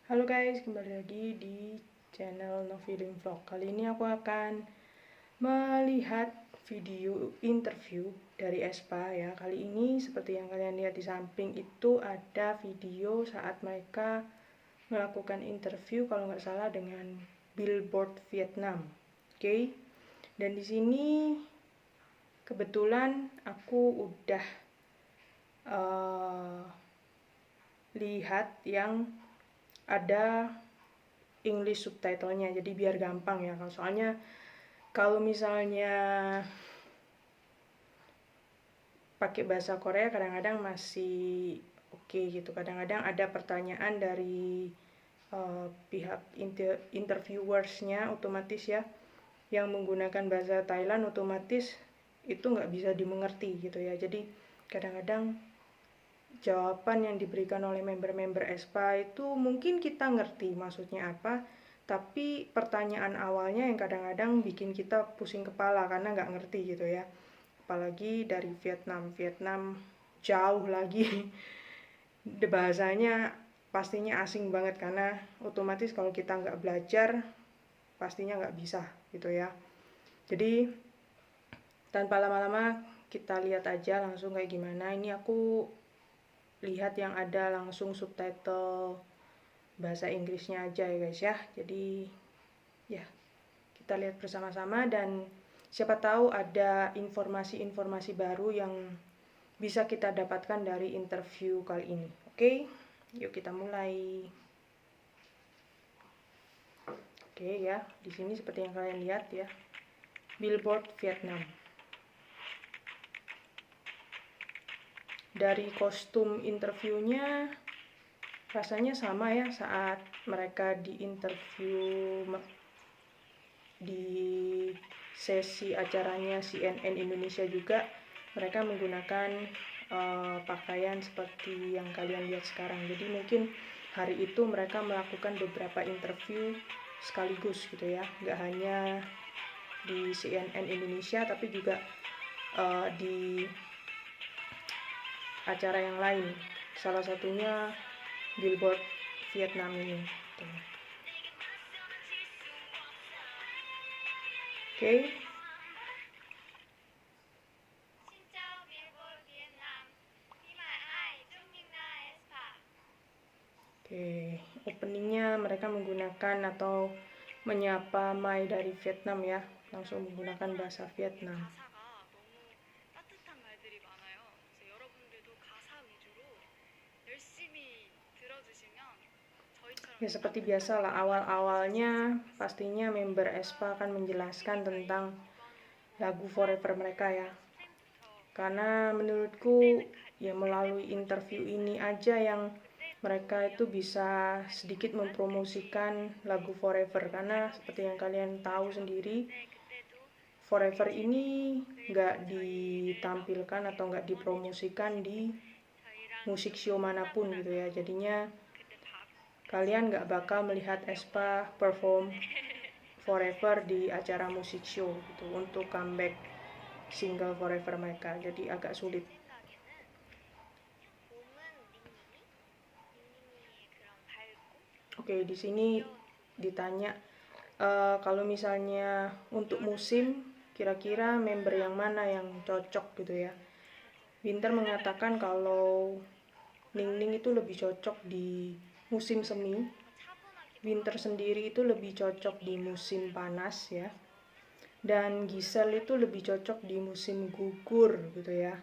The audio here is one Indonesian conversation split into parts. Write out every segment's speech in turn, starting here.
Halo guys, kembali lagi di channel No Feeling Vlog. Kali ini aku akan melihat video interview dari Aespa ya. Kali ini seperti yang kalian lihat di samping itu ada video saat mereka melakukan interview kalau nggak salah dengan Billboard Vietnam. Oke. Dan di sini kebetulan aku udah lihat yang ada English subtitlenya, jadi biar gampang ya. Soalnya kalau misalnya pakai bahasa Korea kadang-kadang masih oke gitu. Kadang-kadang ada pertanyaan dari pihak interviewersnya otomatis ya, yang menggunakan bahasa Thailand, otomatis itu nggak bisa dimengerti gitu ya. Jadi kadang-kadang jawaban yang diberikan oleh member-member Aespa itu mungkin kita ngerti maksudnya apa, tapi pertanyaan awalnya yang kadang-kadang bikin kita pusing kepala karena nggak ngerti gitu ya. Apalagi dari Vietnam jauh lagi. Bahasanya pastinya asing banget karena otomatis kalau kita nggak belajar pastinya nggak bisa gitu ya. Jadi tanpa lama-lama kita lihat aja langsung kayak gimana. Ini aku lihat yang ada langsung subtitle bahasa Inggrisnya aja ya guys ya. Jadi ya kita lihat bersama-sama dan siapa tahu ada informasi-informasi baru yang bisa kita dapatkan dari interview kali ini. Oke, yuk kita mulai. Oke ya, di sini seperti yang kalian lihat ya, Billboard Vietnam. Dari kostum interviewnya rasanya sama ya saat mereka di interview di sesi acaranya CNN Indonesia juga. Mereka menggunakan pakaian seperti yang kalian lihat sekarang. Jadi mungkin hari itu mereka melakukan beberapa interview sekaligus gitu ya, nggak hanya di CNN Indonesia tapi juga di acara yang lain, salah satunya Billboard Vietnam ini gitu. Oke. Oke, openingnya mereka menggunakan atau menyapa Mai dari Vietnam ya, langsung menggunakan bahasa Vietnam. Ya seperti biasa lah, awal-awalnya pastinya member Aespa akan menjelaskan tentang lagu Forever mereka ya. Karena menurutku ya melalui interview ini aja yang mereka itu bisa sedikit mempromosikan lagu Forever. Karena seperti yang kalian tahu sendiri, Forever ini nggak ditampilkan atau nggak dipromosikan di musik show manapun gitu ya. Jadinya kalian nggak bakal melihat Aespa perform Forever di acara musik show gitu untuk comeback single Forever mereka. Jadi agak sulit. Oke, di sini ditanya kalau misalnya untuk musim kira-kira member yang mana yang cocok gitu ya. Winter mengatakan kalau Ningning itu lebih cocok di musim semi. Winter sendiri itu lebih cocok di musim panas ya. Dan Giselle itu lebih cocok di musim gugur gitu ya.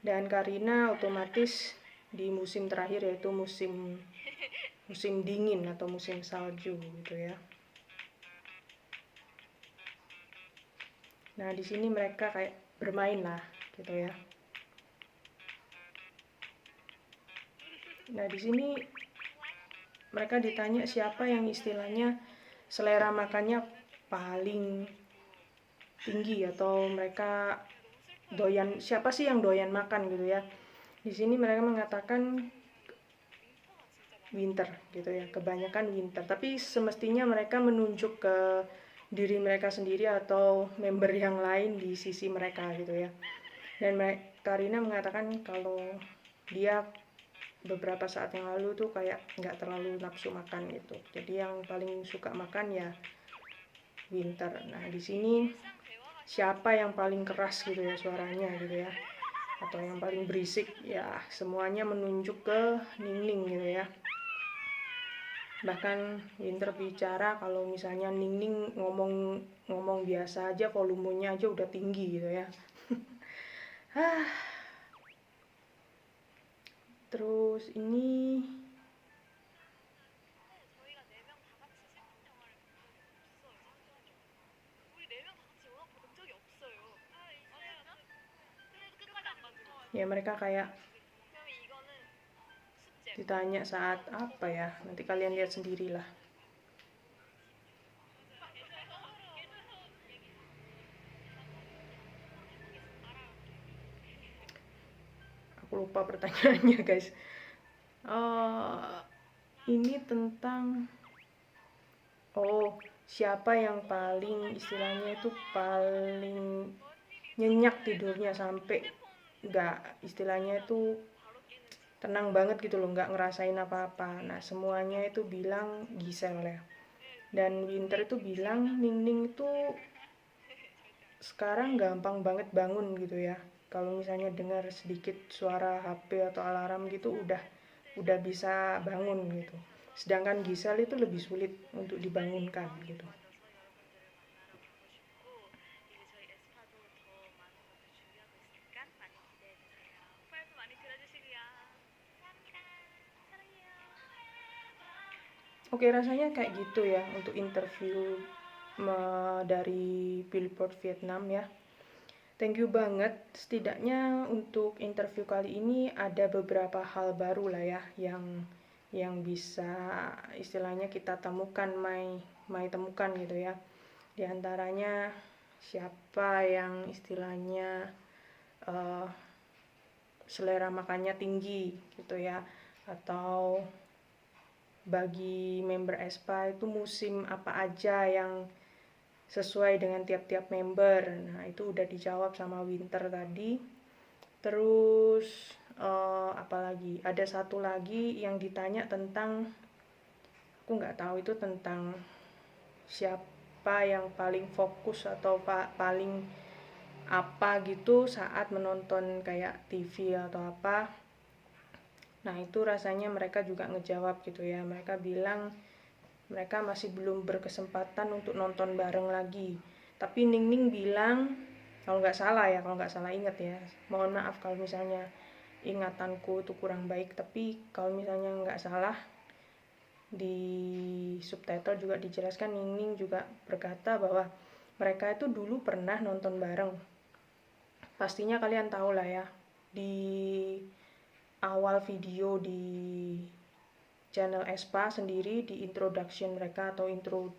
Dan Karina otomatis di musim terakhir yaitu musim dingin atau musim salju gitu ya. Nah, di sini mereka kayak bermain lah gitu ya. Nah, di sini mereka ditanya siapa yang istilahnya selera makannya paling tinggi atau mereka doyan, siapa sih yang doyan makan gitu ya. Di sini mereka mengatakan Winter gitu ya, kebanyakan Winter. Tapi semestinya mereka menunjuk ke diri mereka sendiri atau member yang lain di sisi mereka gitu ya. Dan Karina mengatakan kalau dia beberapa saat yang lalu tuh kayak nggak terlalu nafsu makan gitu. Jadi yang paling suka makan ya Winter. Nah di sini siapa yang paling keras gitu ya suaranya gitu ya, atau yang paling berisik ya, semuanya menunjuk ke Ningning gitu ya. Bahkan Winter bicara kalau misalnya Ningning ngomong biasa aja, volumenya aja udah tinggi gitu ya. Terus ini ya mereka kayak ditanya saat apa ya, nanti kalian lihat sendirilah. Aku lupa pertanyaannya guys. Ini tentang siapa yang paling istilahnya itu paling nyenyak tidurnya sampai nggak istilahnya itu tenang banget gitu loh, nggak ngerasain apa-apa. Nah semuanya itu bilang Giselle ya, dan Winter itu bilang Ningning itu sekarang gampang banget bangun gitu ya. Kalau misalnya dengar sedikit suara HP atau alarm gitu udah bisa bangun gitu. Sedangkan Giselle itu lebih sulit untuk dibangunkan gitu. Oke, rasanya kayak gitu ya untuk interview dari Billboard Vietnam ya. Thank you banget. Setidaknya untuk interview kali ini ada beberapa hal baru lah ya yang bisa istilahnya kita temukan, Mai temukan gitu ya. Di antaranya siapa yang istilahnya selera makannya tinggi gitu ya, atau bagi member Aespa itu musim apa aja yang sesuai dengan tiap-tiap member. Nah itu udah dijawab sama Winter tadi. Terus apalagi ada satu lagi yang ditanya tentang, aku nggak tahu itu tentang siapa yang paling fokus atau paling apa gitu saat menonton kayak TV atau apa. Nah itu rasanya mereka juga ngejawab gitu ya. Mereka bilang mereka masih belum berkesempatan untuk nonton bareng lagi. Tapi Ningning bilang, kalau nggak salah ingat ya, mohon maaf kalau misalnya ingatanku itu kurang baik, tapi kalau misalnya nggak salah di subtitle juga dijelaskan, Ningning juga berkata bahwa mereka itu dulu pernah nonton bareng. Pastinya kalian tahu lah ya, di awal video di channel Aespa sendiri, di introduction mereka atau intro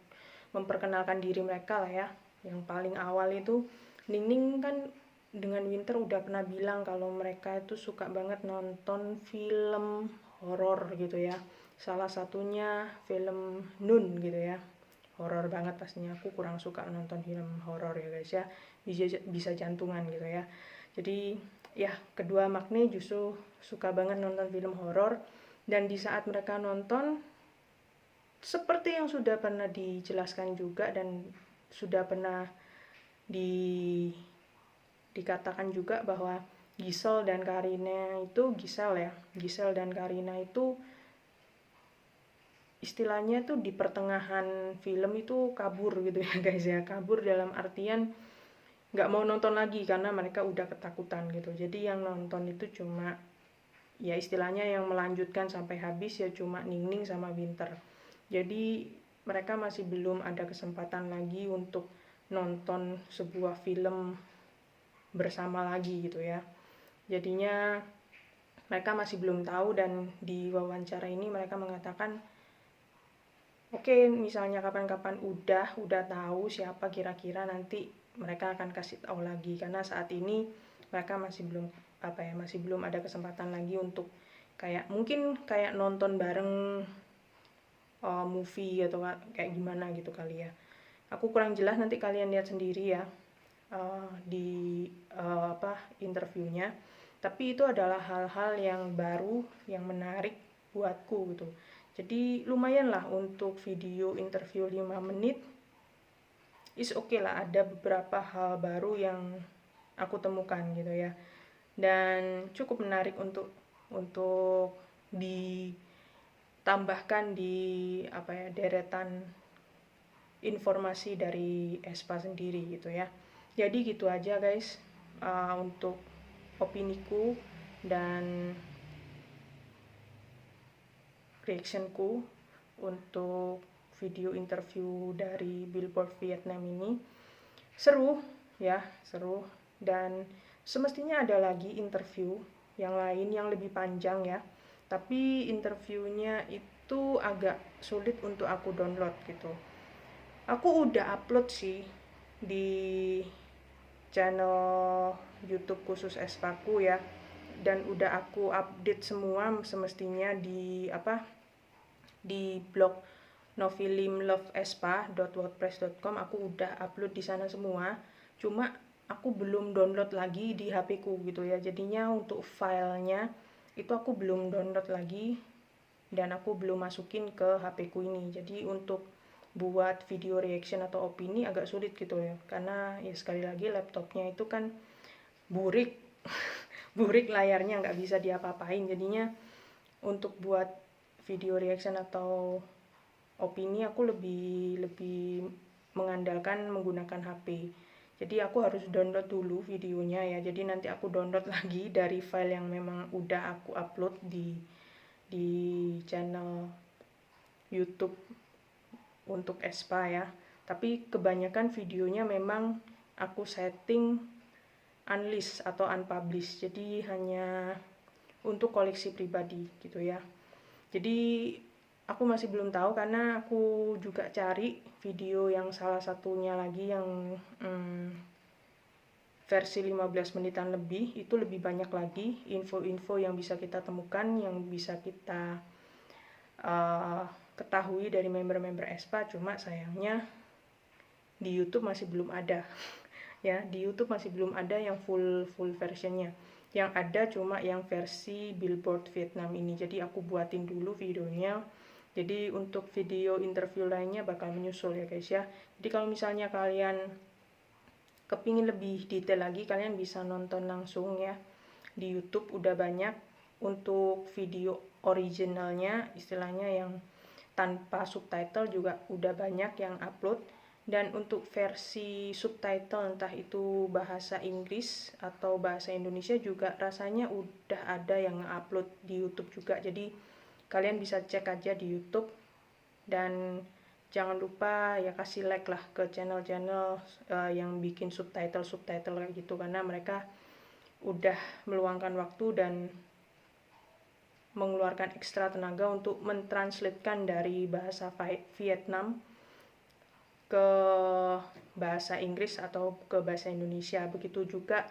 memperkenalkan diri mereka lah ya, yang paling awal itu Ningning kan dengan Winter udah pernah bilang kalau mereka itu suka banget nonton film horor gitu ya. Salah satunya film Nun gitu ya, horor banget pastinya. Aku kurang suka nonton film horor ya guys ya, bisa jantungan gitu ya. Jadi ya kedua Magne justru suka banget nonton film horor, dan di saat mereka nonton seperti yang sudah pernah dijelaskan juga dan sudah pernah dikatakan juga bahwa Giselle dan Karina itu Giselle dan Karina itu istilahnya tuh di pertengahan film itu kabur gitu ya guys ya. Kabur dalam artian nggak mau nonton lagi karena mereka udah ketakutan gitu. Jadi yang nonton itu cuma ya istilahnya yang melanjutkan sampai habis ya cuma Ningning sama Winter. Jadi mereka masih belum ada kesempatan lagi untuk nonton sebuah film bersama lagi gitu ya. Jadinya mereka masih belum tahu, dan di wawancara ini mereka mengatakan oke, misalnya kapan-kapan udah tahu siapa kira-kira, nanti mereka akan kasih tahu lagi, karena saat ini mereka masih belum ada kesempatan lagi untuk mungkin kayak nonton bareng movie atau kayak gimana gitu kali ya. Aku kurang jelas, nanti kalian lihat sendiri ya di interviewnya. Tapi itu adalah hal-hal yang baru, yang menarik buatku gitu. Jadi lumayan lah untuk video interview 5 menit. Is okay lah, ada beberapa hal baru yang aku temukan gitu ya. Dan cukup menarik untuk ditambahkan di deretan informasi dari ESPA sendiri gitu ya. Jadi gitu aja guys, untuk opiniku dan reactionku untuk video interview dari Billboard Vietnam ini. Seru ya, seru, dan semestinya ada lagi interview yang lain yang lebih panjang ya, tapi interviewnya itu agak sulit untuk aku download gitu. Aku udah upload sih di channel YouTube khusus Espaku ya, dan udah aku update semua semestinya di blog novilimloveespa.wordpress.com. aku udah upload di sana semua, cuma aku belum download lagi di HP ku gitu ya. Jadinya untuk filenya itu aku belum download lagi dan aku belum masukin ke HP ku ini. Jadi untuk buat video reaction atau opini agak sulit gitu ya, karena ya sekali lagi laptopnya itu kan burik burik, layarnya nggak bisa diapa-apain. Jadinya untuk buat video reaction atau opini aku lebih mengandalkan menggunakan HP. Jadi aku harus download dulu videonya ya. Jadi nanti aku download lagi dari file yang memang udah aku upload di channel YouTube untuk ESPA ya. Tapi kebanyakan videonya memang aku setting unlist atau unpublish. Jadi hanya untuk koleksi pribadi gitu ya. Jadi aku masih belum tahu, karena aku juga cari video yang salah satunya lagi yang versi 15 menitan lebih, itu lebih banyak lagi info-info yang bisa kita temukan, yang bisa kita ketahui dari member-member ESPA. Cuma sayangnya di YouTube masih belum ada ya, di YouTube masih belum ada yang full versionnya. Yang ada cuma yang versi Billboard Vietnam ini. Jadi aku buatin dulu videonya. Jadi untuk video interview lainnya bakal menyusul ya guys ya. Jadi kalau misalnya kalian kepingin lebih detail lagi, kalian bisa nonton langsung ya di YouTube. Udah banyak untuk video originalnya, istilahnya yang tanpa subtitle juga udah banyak yang upload. Dan untuk versi subtitle, entah itu bahasa Inggris atau bahasa Indonesia, juga rasanya udah ada yang upload di YouTube juga. Jadi kalian bisa cek aja di YouTube. Dan jangan lupa ya kasih like lah ke channel-channel yang bikin subtitle kayak gitu, karena mereka udah meluangkan waktu dan mengeluarkan ekstra tenaga untuk mentranslatekan dari bahasa Vietnam ke bahasa Inggris atau ke bahasa Indonesia. Begitu juga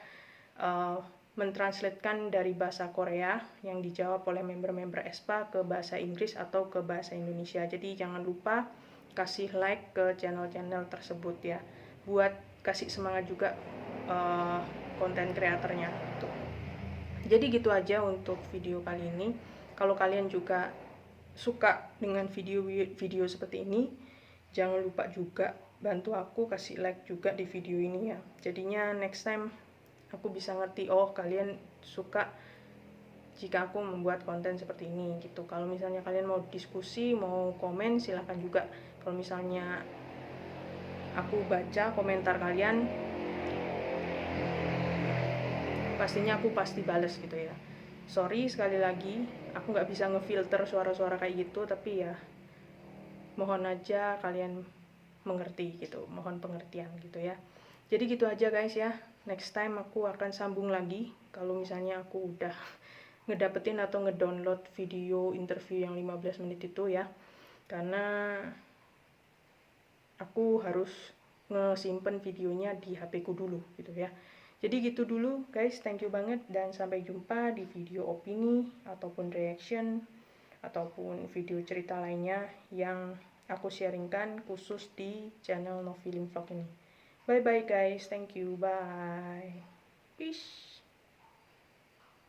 mentranslatekan dari bahasa Korea yang dijawab oleh member-member ESPA ke bahasa Inggris atau ke bahasa Indonesia. Jadi jangan lupa kasih like ke channel-channel tersebut ya, buat kasih semangat juga konten kreatornya gitu. Jadi gitu aja untuk video kali ini. Kalau kalian juga suka dengan video seperti ini, jangan lupa juga bantu aku kasih like juga di video ini ya. Jadinya next time aku bisa ngerti, oh kalian suka jika aku membuat konten seperti ini gitu. Kalau misalnya kalian mau diskusi, mau komen, silahkan juga. Kalau misalnya aku baca komentar kalian, pastinya aku pasti bales gitu ya. Sorry sekali lagi, aku nggak bisa ngefilter suara-suara kayak gitu, tapi ya mohon aja kalian mengerti gitu, mohon pengertian gitu ya. Jadi gitu aja guys ya. Next time aku akan sambung lagi kalau misalnya aku udah ngedapetin atau ngedownload video interview yang 15 menit itu ya. Karena aku harus ngesimpen videonya di HP ku dulu gitu ya. Jadi gitu dulu guys, thank you banget dan sampai jumpa di video opini ataupun reaction ataupun video cerita lainnya yang aku sharingkan khusus di channel Novilim Vlog ini. Bye bye guys, thank you, bye. Peace.